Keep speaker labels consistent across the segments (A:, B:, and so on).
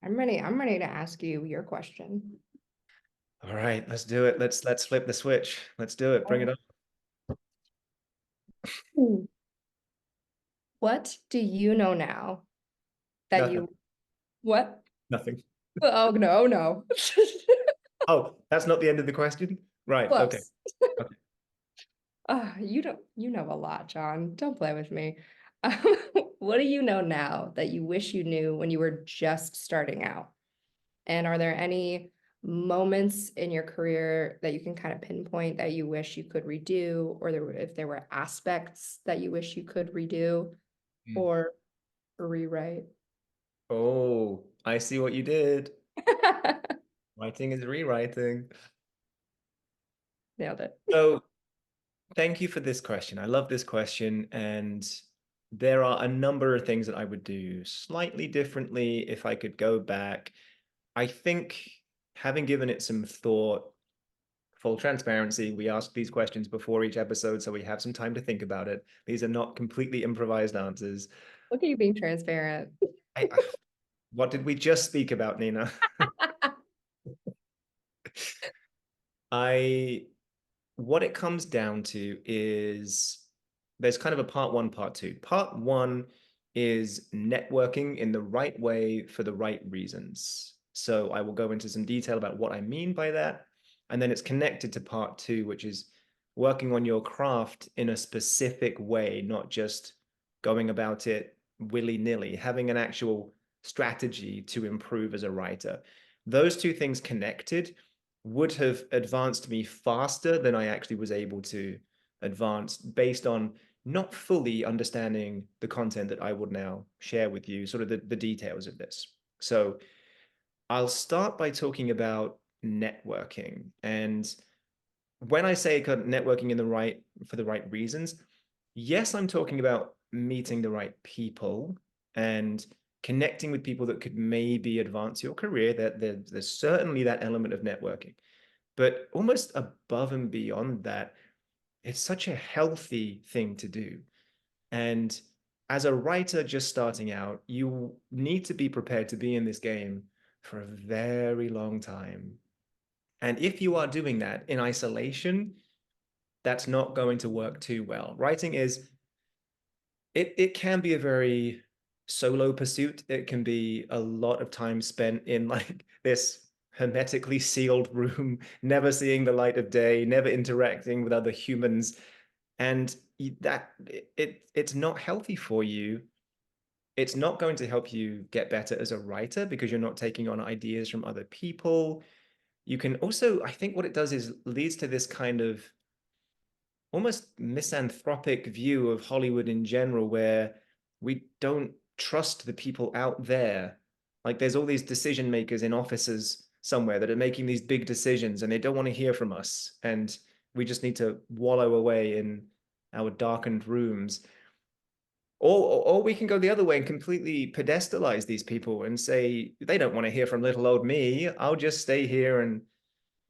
A: I'm ready to ask you your question.
B: All right, let's do it. Let's flip the switch. Let's do it. Bring it on.
A: Hmm. What do you know now that
B: Nothing.
A: you what?
B: Nothing.
A: Oh no, no.
B: Oh, that's not the end of the question? Right. Okay.
A: Close.
B: Okay.
A: You know a lot, John. Don't play with me. What do you know now that you wish you knew when you were just starting out? And are there any moments in your career that you can kind of pinpoint that you wish you could redo, or if there were aspects that you wish you could redo
B: Hmm.
A: or rewrite?
B: Oh, I see what you did. Writing is rewriting.
A: Nailed it.
B: So, thank you for this question. I love this question. And there are a number of things that I would do slightly differently if I could go back. I think having given it some thought, full transparency, we ask these questions before each episode, so we have some time to think about it. These are not completely improvised answers.
A: Look at you being transparent.
B: I, what did we just speak about, Nina? I what it comes down to is there's kind of a part one, part two. Part one is networking in the right way for the right reasons. So I will go into some detail about what I mean by that. And then it's connected to part two, which is working on your craft in a specific way, not just going about it willy-nilly, having an actual strategy to improve as a writer. Those two things connected would have advanced me faster than I actually was able to advance based on not fully understanding the content that I would now share with you, sort of the details of this. So I'll start by talking about networking. And when I say networking in the right for the right reasons, yes, I'm talking about meeting the right people and connecting with people that could maybe advance your career. That there's certainly that element of networking. But almost above and beyond that, it's such a healthy thing to do. And as a writer just starting out, you need to be prepared to be in this game for a very long time. And if you are doing that in isolation, that's not going to work too well. Writing is, it can be a very solo pursuit. It can be a lot of time spent in like this hermetically sealed room, never seeing the light of day, never interacting with other humans. And that it's not healthy for you. It's not going to help you get better as a writer because you're not taking on ideas from other people. You can also, I think what it does is leads to this kind of almost misanthropic view of Hollywood in general, where we don't trust the people out there. Like there's all these decision makers in offices somewhere that are making these big decisions and they don't want to hear from us. And we just need to wallow away in our darkened rooms. Or we can go the other way and completely pedestalize these people and say, they don't want to hear from little old me. I'll just stay here and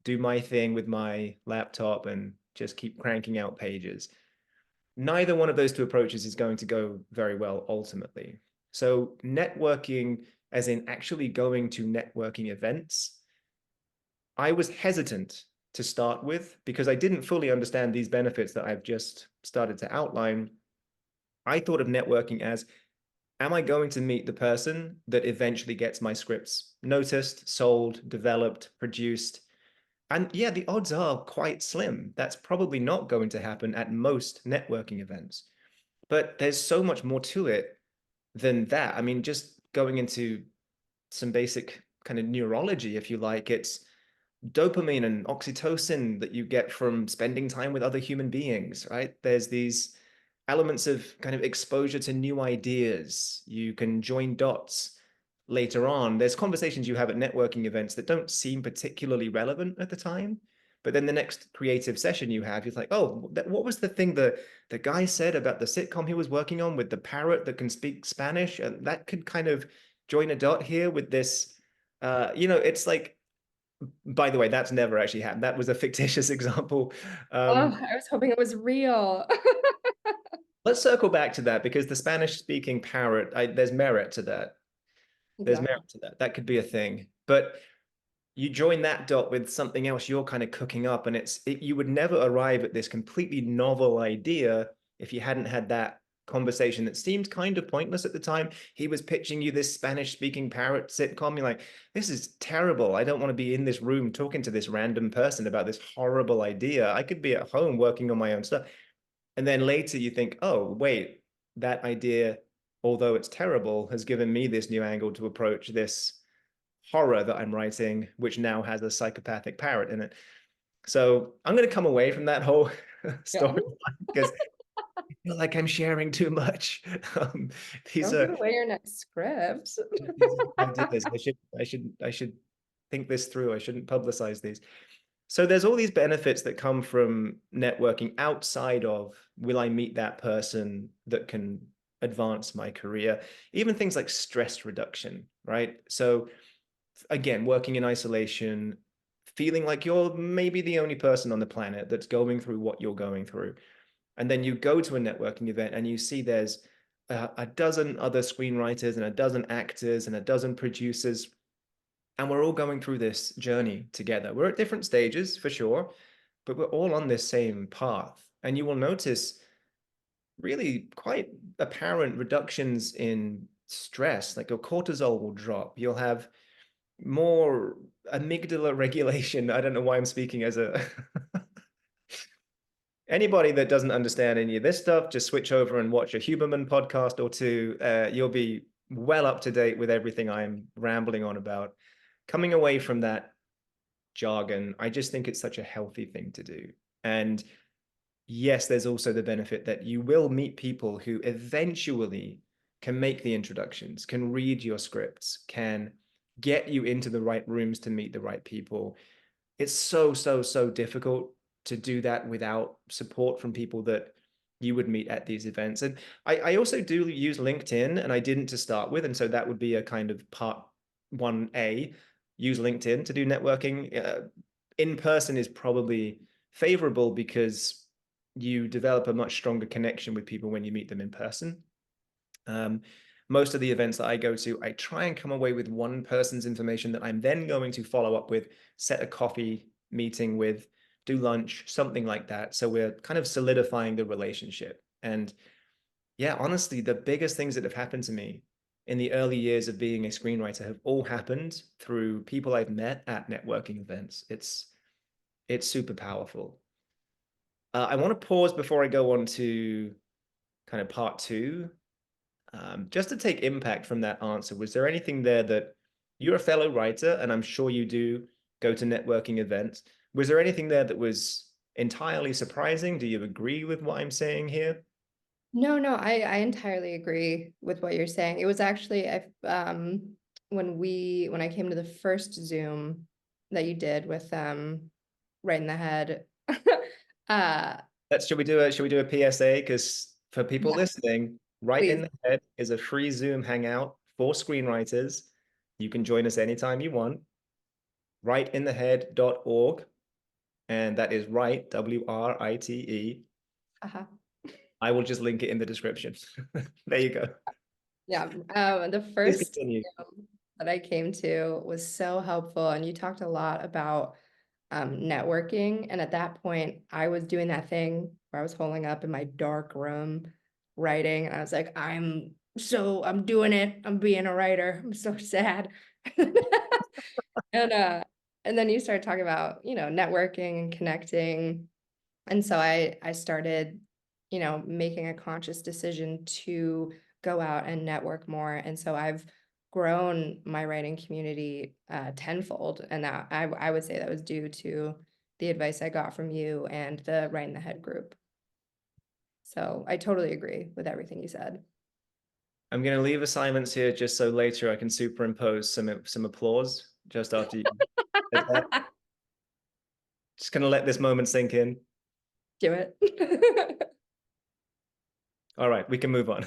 B: do my thing with my laptop and just keep cranking out pages. Neither one of those two approaches is going to go very well ultimately. So, networking, as in actually going to networking events, I was hesitant to start with because I didn't fully understand these benefits that I've just started to outline. I thought of networking as, am I going to meet the person that eventually gets my scripts noticed, sold, developed, produced? And yeah, the odds are quite slim. That's probably not going to happen at most networking events. But there's so much more to it than that. I mean, just going into some basic kind of neurology, if you like, it's dopamine and oxytocin that you get from spending time with other human beings, right? There's these elements of kind of exposure to new ideas. You can join dots later on. There's conversations you have at networking events that don't seem particularly relevant at the time. But then the next creative session you have, you're like, oh, what was the thing the guy said about the sitcom he was working on with the parrot that can speak Spanish? And that could kind of join a dot here with this. It's like, by the way, that's never actually happened. That was a fictitious example.
A: Oh,
B: Um,
A: I was hoping it was real.
B: let's circle back to that because the Spanish speaking parrot, there's merit to that. There's
A: Exactly.
B: merit to that. That could be a thing. But you join that dot with something else you're kind of cooking up, and you would never arrive at this completely novel idea if you hadn't had that conversation that seemed kind of pointless at the time. He was pitching you this Spanish speaking parrot sitcom. You're like, this is terrible. I don't want to be in this room talking to this random person about this horrible idea. I could be at home working on my own stuff. And then later you think, oh, wait, that idea, although it's terrible, has given me this new angle to approach this horror that I'm writing, which now has a psychopathic parrot in it. So I'm going to come away from that whole
A: Yeah.
B: story because I feel like I'm sharing too much. Um, these
A: Don't give
B: are
A: away your next script.
B: these are ideas. I should think this through. I shouldn't publicize these. So there's all these benefits that come from networking outside of will I meet that person that can advance my career? Even things like stress reduction, right? So again, working in isolation, feeling like you're maybe the only person on the planet that's going through what you're going through. And then you go to a networking event and you see there's a dozen other screenwriters and a dozen actors and a dozen producers. And we're all going through this journey together. We're at different stages for sure, but we're all on this same path. And you will notice really quite apparent reductions in stress, like your cortisol will drop. You'll have more amygdala regulation. I don't know why I'm speaking as a anybody that doesn't understand any of this stuff, just switch over and watch a Huberman podcast or two. You'll be well up to date with everything I'm rambling on about. Coming away from that jargon, I just think it's such a healthy thing to do. And yes, there's also the benefit that you will meet people who eventually can make the introductions, can read your scripts, can get you into the right rooms to meet the right people. It's so difficult to do that without support from people that you would meet at these events. And I also do use LinkedIn, and I didn't to start with. And so that would be a kind of part 1A, use LinkedIn to do networking. In person is probably favorable because you develop a much stronger connection with people when you meet them in person. Um, most of the events that I go to, I try and come away with one person's information that I'm then going to follow up with, set a coffee meeting with, do lunch, something like that. So we're kind of solidifying the relationship. And yeah, honestly, the biggest things that have happened to me in the early years of being a screenwriter have all happened through people I've met at networking events. It's super powerful. I want to pause before I go on to kind of part two. Just to take impact from that answer, was there anything there that you're a fellow writer, and I'm sure you do go to networking events? Was there anything there that was entirely surprising? Do you agree with what I'm saying here?
A: No, no, I entirely agree with what you're saying. It was actually when I came to the first Zoom that you did with right in the head. uh
B: Should we do a PSA? Because for people
A: yeah,
B: listening, Right in
A: please.
B: the Head is a free Zoom hangout for screenwriters. You can join us anytime you want. Writeinthehead.org, and that is right, WRITE.
A: Uh-huh.
B: I will just link it in the description. There you go.
A: Yeah. The
B: Please
A: first
B: continue.
A: that I came to was so helpful, and you talked a lot about networking. And at that point, I was doing that thing where I was holding up in my dark room writing, and I was like, I'm doing it. I'm being a writer. I'm so sad. And and then you start talking about, networking and connecting. And so I started, making a conscious decision to go out and network more. And so I've grown my writing community tenfold. And that I would say that was due to the advice I got from you and the Right in the Head group. So I totally agree with everything you said.
B: I'm going to leave assignments here just so later I can superimpose some applause just after you said that. Just going to let this moment sink in.
A: Do it.
B: All right, we can move on.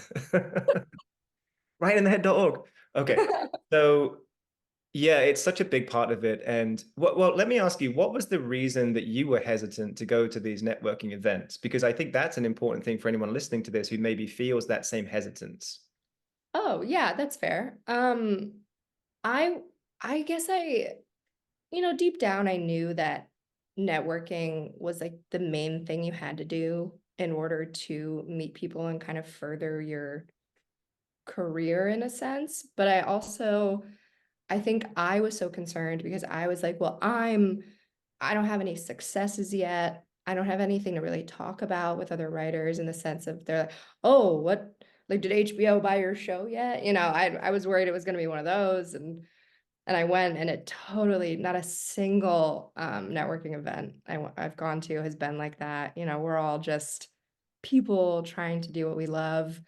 B: Writeinthehead.org. Okay. So yeah, it's such a big part of it. And well, let me ask you, what was the reason that you were hesitant to go to these networking events? Because I think that's an important thing for anyone listening to this who maybe feels that same hesitance.
A: Oh, yeah, that's fair. I I guess deep down I knew that networking was like the main thing you had to do in order to meet people and kind of further your career in a sense. But I think I was so concerned because I was like, well, I don't have any successes yet. I don't have anything to really talk about with other writers in the sense of they're like, oh, what like did HBO buy your show yet? I was worried it was gonna be one of those and I went and it totally not a single networking event I've gone to has been like that. We're all just people trying to do what we love.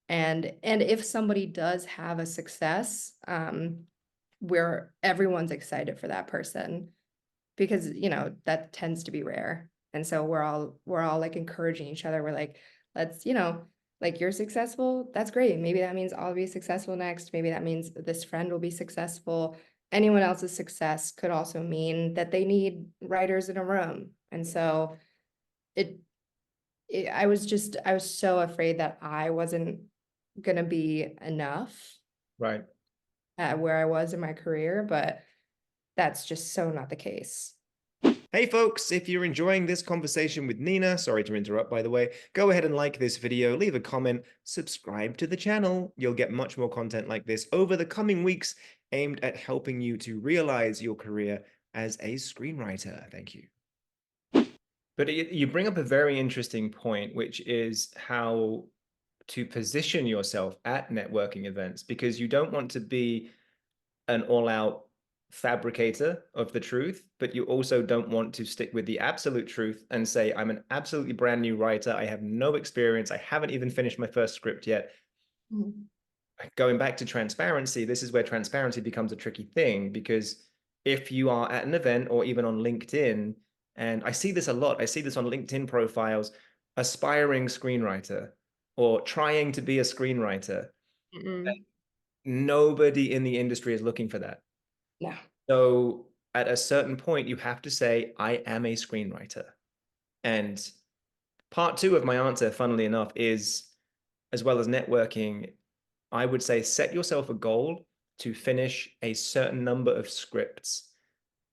A: And if somebody does have a success, where everyone's excited for that person because that tends to be rare. And so we're all like encouraging each other. We're like, let's, like you're successful, that's great. Maybe that means I'll be successful next. Maybe that means this friend will be successful. Anyone else's success could also mean that they need writers in a room. And so it, I was so afraid that I wasn't gonna be enough
B: Right.
A: at where I was in my career, but that's just so not the case.
B: Hey folks, if you're enjoying this conversation with Nina, sorry to interrupt by the way, go ahead and like this video, leave a comment, subscribe to the channel. You'll get much more content like this over the coming weeks aimed at helping you to realize your career as a screenwriter. Thank you. But you bring up a very interesting point, which is how to position yourself at networking events, because you don't want to be an all-out fabricator of the truth, but you also don't want to stick with the absolute truth and say, I'm an absolutely brand new writer. I have no experience. I haven't even finished my first script yet.
A: Mhm.
B: Going back to transparency, this is where transparency becomes a tricky thing, because if you are at an event or even on LinkedIn, and I see this a lot, I see this on LinkedIn profiles, aspiring screenwriter or trying to be a screenwriter,
A: Mm-mm.
B: nobody in the industry is looking for that.
A: No.
B: So at a certain point, you have to say, I am a screenwriter. And part two of my answer, funnily enough, is as well as networking, I would say set yourself a goal to finish a certain number of scripts,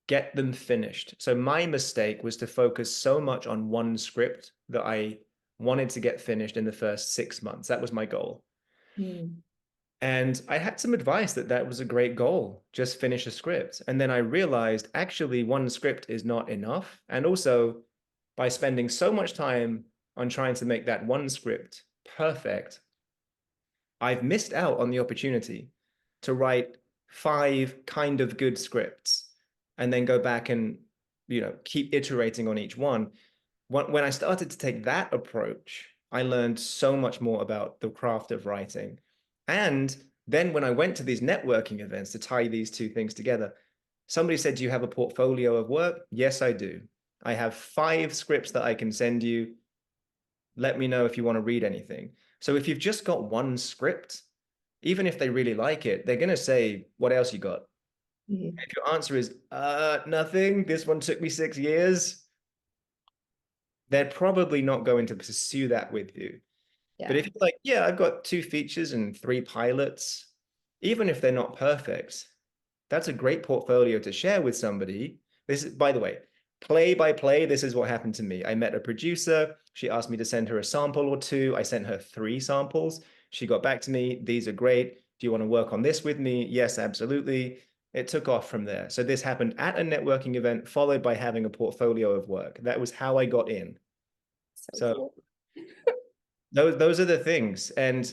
B: get them finished. So my mistake was to focus so much on one script that I wanted to get finished in the first 6 months. That was my goal.
A: Mm.
B: And I had some advice that that was a great goal, just finish a script. And then I realized actually one script is not enough. And also, by spending so much time on trying to make that one script perfect, I've missed out on the opportunity to write 5 kind of good scripts and then go back and keep iterating on each one. When I started to take that approach, I learned so much more about the craft of writing. And then when I went to these networking events to tie these two things together, somebody said, do you have a portfolio of work? Yes, I do. I have 5 scripts that I can send you. Let me know if you want to read anything. So if you've just got one script, even if they really like it, they're going to say, what else you got?
A: Mhm.
B: If your answer is, nothing, this one took me 6 years, they're probably not going to pursue that with you. But if
A: Yeah.
B: you're like, yeah, I've got 2 features and 3 pilots, even if they're not perfect, that's a great portfolio to share with somebody. This is, by the way, play by play, this is what happened to me. I met a producer. She asked me to send her a sample or 2. I sent her 3 samples. She got back to me. These are great. Do you want to work on this with me? Yes, absolutely. It took off from there. So this happened at a networking event, followed by having a portfolio of work. That was how I got in.
A: So
B: So
A: cool.
B: those are the things. And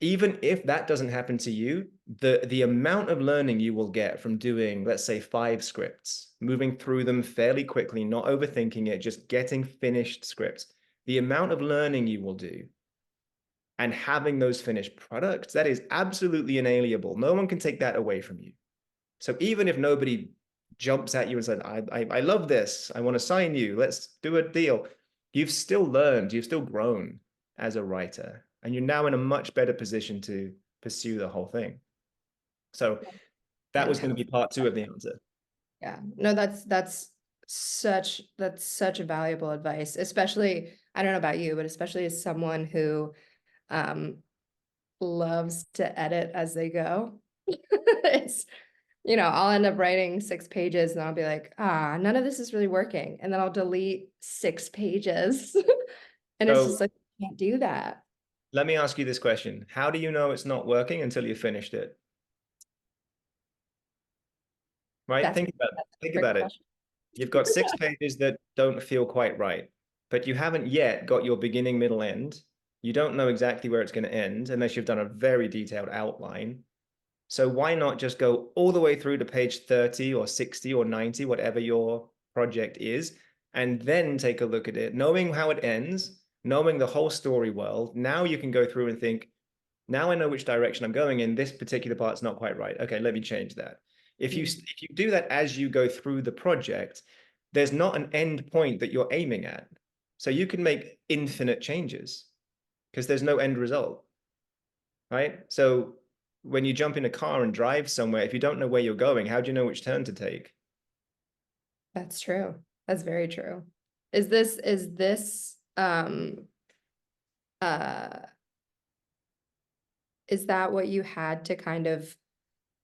B: even if that doesn't happen to you, the amount of learning you will get from doing, let's say, 5 scripts, moving through them fairly quickly, not overthinking it, just getting finished scripts, the amount of learning you will do and having those finished products, that is absolutely inalienable. No one can take that away from you. So even if nobody jumps at you and said, I love this, I want to sign you, let's do a deal, you've still learned, you've still grown as a writer, and you're now in a much better position to pursue the whole thing. So that was going to
A: Fantastic.
B: be part 2 of the answer.
A: Yeah. No, that's such a valuable advice, especially, I don't know about you, but especially as someone who um loves to edit as they go. It's, I'll end up writing 6 pages and I'll be like, none of this is really working. And then I'll delete 6 pages. And it's just
B: So
A: like, I can't do that.
B: let me ask you this question. How do you know it's not working until you finished it? Right?
A: That's,
B: Think
A: that's a great
B: about it.
A: question.
B: You've got 6 pages that don't feel quite right, but you haven't yet got your beginning, middle, end. You don't know exactly where it's going to end unless you've done a very detailed outline. So why not just go all the way through to page 30 or 60 or 90, whatever your project is, and then take a look at it, knowing how it ends, knowing the whole story world. Now you can go through and think, now I know which direction I'm going in. This particular part's not quite right. Okay, let me change that.
A: Mm,
B: If you do that as you go through the project, there's not an end point that you're aiming at. So you can make infinite changes because there's no end result, right? So when you jump in a car and drive somewhere, if you don't know where you're going, how do you know which turn to take?
A: that's true. That's very true. Uh, is that what you had to kind of,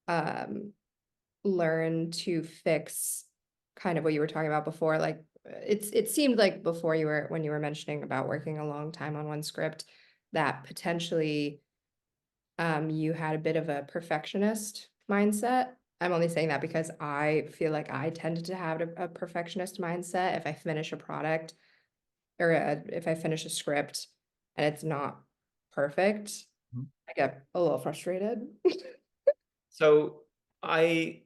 A: um, learn to fix kind of what you were talking about before? Like, it seemed like before when you were mentioning about working a long time on one script, that potentially, you had a bit of a perfectionist mindset. I'm only saying that because I feel like I tended to have a perfectionist mindset. If I finish a product or if I finish a script and it's not perfect,
B: Mhm.
A: I get a little frustrated.
B: So I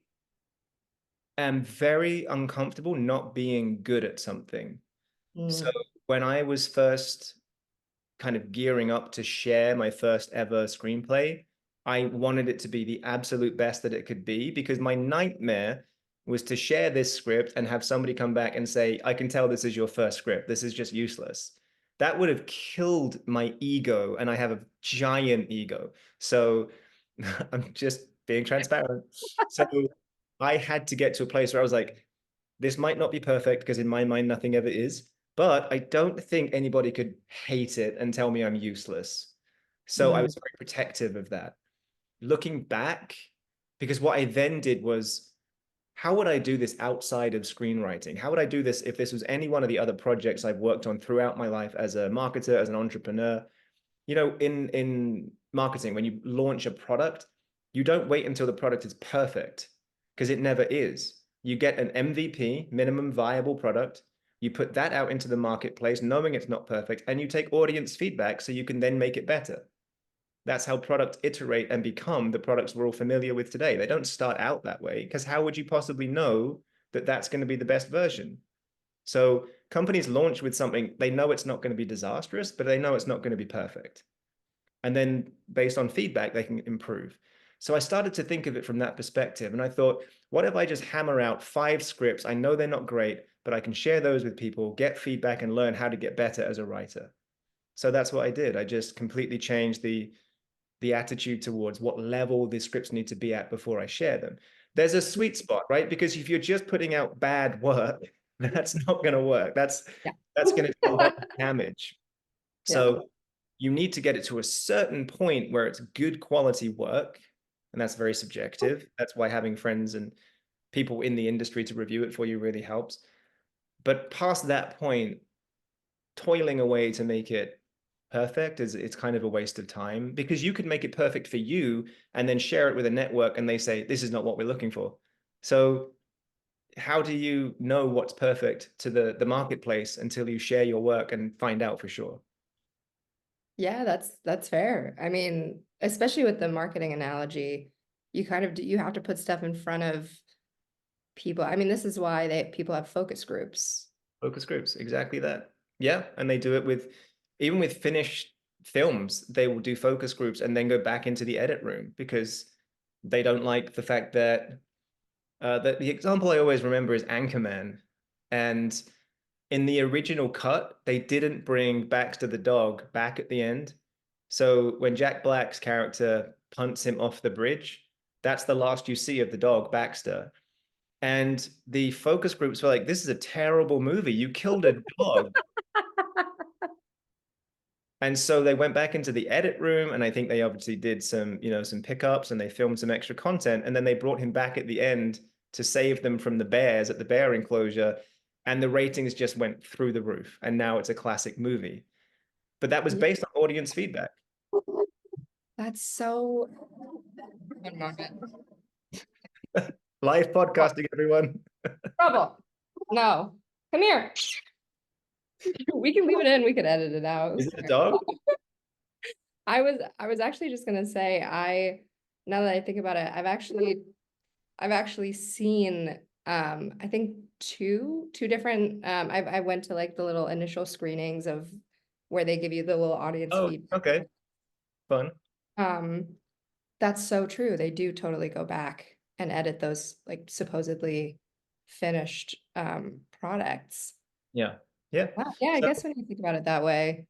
B: am very uncomfortable not being good at something. So
A: Mm,
B: when I was first kind of gearing up to share my first ever screenplay, I wanted it to be the absolute best that it could be because my nightmare was to share this script and have somebody come back and say, I can tell this is your first script. This is just useless. That would have killed my ego, and I have a giant ego. So I'm just being transparent. So I had to get to a place where I was like, this might not be perfect because in my mind, nothing ever is, but I don't think anybody could hate it and tell me I'm useless. So I
A: mm,
B: was very protective of that. Looking back, because what I then did was, how would I do this outside of screenwriting? How would I do this if this was any one of the other projects I've worked on throughout my life as a marketer, as an entrepreneur? In marketing, when you launch a product, you don't wait until the product is perfect because it never is. You get an MVP, minimum viable product. You put that out into the marketplace, knowing it's not perfect, and you take audience feedback so you can then make it better. That's how products iterate and become the products we're all familiar with today. They don't start out that way because how would you possibly know that that's going to be the best version? So companies launch with something, they know it's not going to be disastrous, but they know it's not going to be perfect. And then based on feedback, they can improve. So I started to think of it from that perspective. And I thought, what if I just hammer out 5 scripts? I know they're not great, but I can share those with people, get feedback, and learn how to get better as a writer. So that's what I did. I just completely changed the attitude towards what level the scripts need to be at before I share them. There's a sweet spot, right? Because if you're just putting out bad work, that's not going to work.
A: yeah.
B: That's going to do a lot of damage.
A: Yep.
B: So you need to get it to a certain point where it's good quality work. And that's very subjective. That's why having friends and people in the industry to review it for you really helps. But past that point, toiling away to make it perfect is it's kind of a waste of time because you could make it perfect for you and then share it with a network and they say, this is not what we're looking for. So how do you know what's perfect to the marketplace until you share your work and find out for sure?
A: Yeah, that's fair. I mean, especially with the marketing analogy, you have to put stuff in front of people. I mean, this is why people have focus groups.
B: Focus groups, exactly that. Yeah, and they do it with even with finished films, they will do focus groups and then go back into the edit room because they don't like the fact that the example I always remember is Anchorman, and in the original cut, they didn't bring Baxter the dog back at the end. So when Jack Black's character punts him off the bridge, that's the last you see of the dog Baxter. And the focus groups were like, this is a terrible movie. You killed a dog. And so they went back into the edit room, and I think they obviously did some, some pickups, and they filmed some extra content, and then they brought him back at the end to save them from the bears at the bear enclosure, and the ratings just went through the roof, and now it's a classic movie. But that was
A: Yeah.
B: based on audience feedback.
A: That's so. One moment.
B: Live podcasting, everyone.
A: Trouble. No. Come here. We can leave it in. We could edit it out.
B: Is it a dog?
A: I was actually just gonna say now that I think about it, I've actually seen I think two different I went to like the little initial screenings of where they give you the little audience
B: Oh,
A: feed.
B: okay. Fun.
A: Um that's so true. They do totally go back and edit those like supposedly finished products.
B: Yeah. Yeah.
A: Wow. Yeah, I
B: So
A: guess when you think about it that way.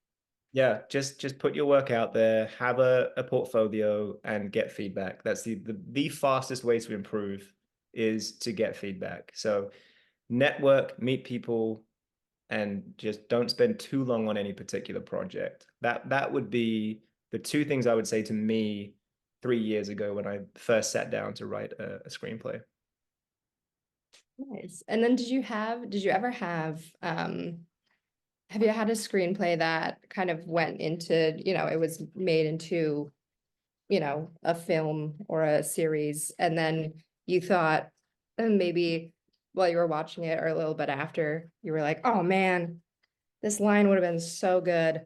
B: yeah, just put your work out there, have a portfolio, and get feedback. That's the fastest way to improve is to get feedback. So network, meet people, and just don't spend too long on any particular project. That would be the two things I would say to me 3 years ago when I first sat down to write a screenplay.
A: Nice. And then did you ever have you had a screenplay that kind of went into, it was made into, a film or a series, and then you thought, and maybe while you were watching it or a little bit after, you were like, oh man, this line would have been so good.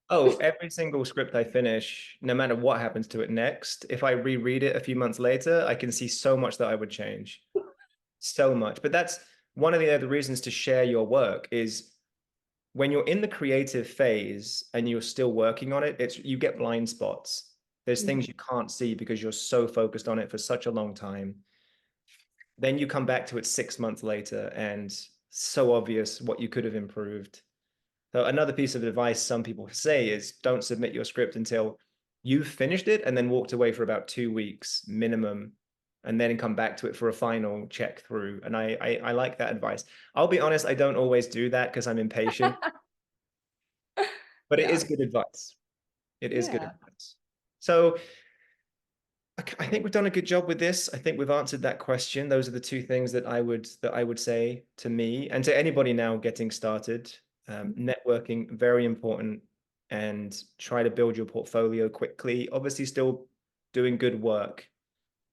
B: Oh, every single script I finish, no matter what happens to it next, if I reread it a few months later, I can see so much that I would change. So much. But that's one of the other reasons to share your work is when you're in the creative phase and you're still working on it, you get blind spots. There's
A: Mhm.
B: things you can't see because you're so focused on it for such a long time. Then you come back to it 6 months later and so obvious what you could have improved. So another piece of advice some people say is don't submit your script until you've finished it and then walked away for about 2 weeks minimum, and then come back to it for a final check through. And I like that advice. I'll be honest, I don't always do that because I'm impatient, but it
A: Yeah.
B: is good advice. It is good
A: Yeah.
B: advice. So I think we've done a good job with this. I think we've answered that question. Those are the two things that I would say to me and to anybody now getting started. Networking, very important, and try to build your portfolio quickly. Obviously, still doing good work,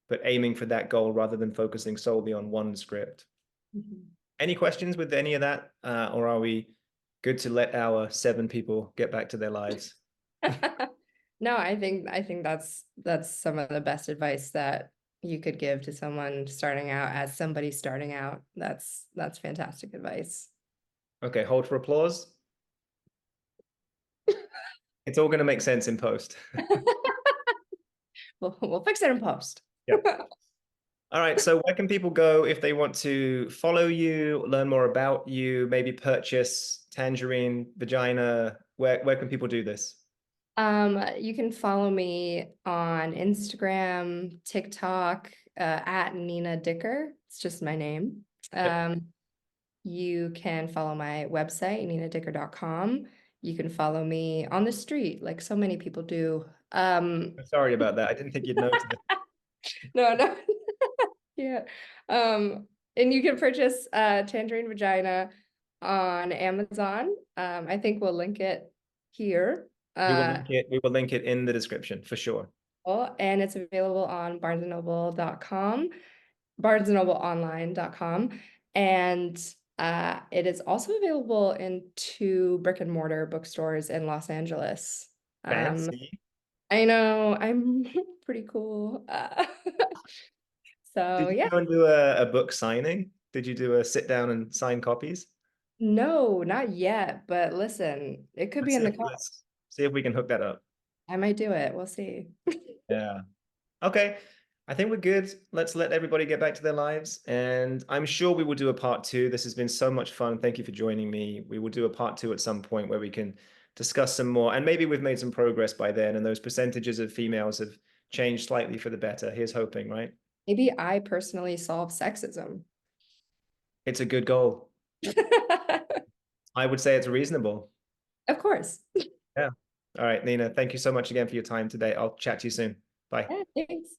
B: but aiming for that goal rather than focusing solely on one script.
A: Mhm.
B: Any questions with any of that, or are we good to let our 7 people get back to their lives?
A: No, I think that's some of the best advice that you could give to someone starting out as somebody starting out. That's fantastic advice.
B: Okay, hold for applause. It's all going to make sense in post.
A: We'll fix it in post.
B: Yep. All right. So where can people go if they want to follow you, learn more about you, maybe purchase Tangerine Vagina? Where can people do this?
A: You can follow me on Instagram, TikTok, at Nina Dicker. It's just my name.
B: Yep.
A: You can follow my website, ninadicker.com. You can follow me on the street, like so many people do.
B: I'm sorry about that. I didn't think you'd notice it.
A: No, no. Yeah. And you can purchase Tangerine Vagina on Amazon. I think we'll link it here.
B: We will link it. We will link it in the description for sure.
A: And it's available on barnesandnoble.com, barnesandnobleonline.com. And it is also available in 2 brick-and-mortar bookstores in Los Angeles.
B: Fancy.
A: I know, I'm pretty cool. So
B: Did you
A: yeah.
B: go and do a book signing? Did you do a sit down and sign copies?
A: No, not yet, but listen, it could be in the car.
B: Let's see if we can hook that up.
A: I might do it. We'll see.
B: Yeah. Okay. I think we're good. Let's let everybody get back to their lives. And I'm sure we will do a part two. This has been so much fun. Thank you for joining me. We will do a part two at some point where we can discuss some more. And maybe we've made some progress by then, and those percentages of females have changed slightly for the better. Here's hoping, right?
A: Maybe I personally solve sexism.
B: It's a good goal. I would say it's reasonable.
A: Of course.
B: Yeah. All right, Nina, thank you so much again for your time today. I'll chat to you soon. Bye.
A: Yeah, thanks.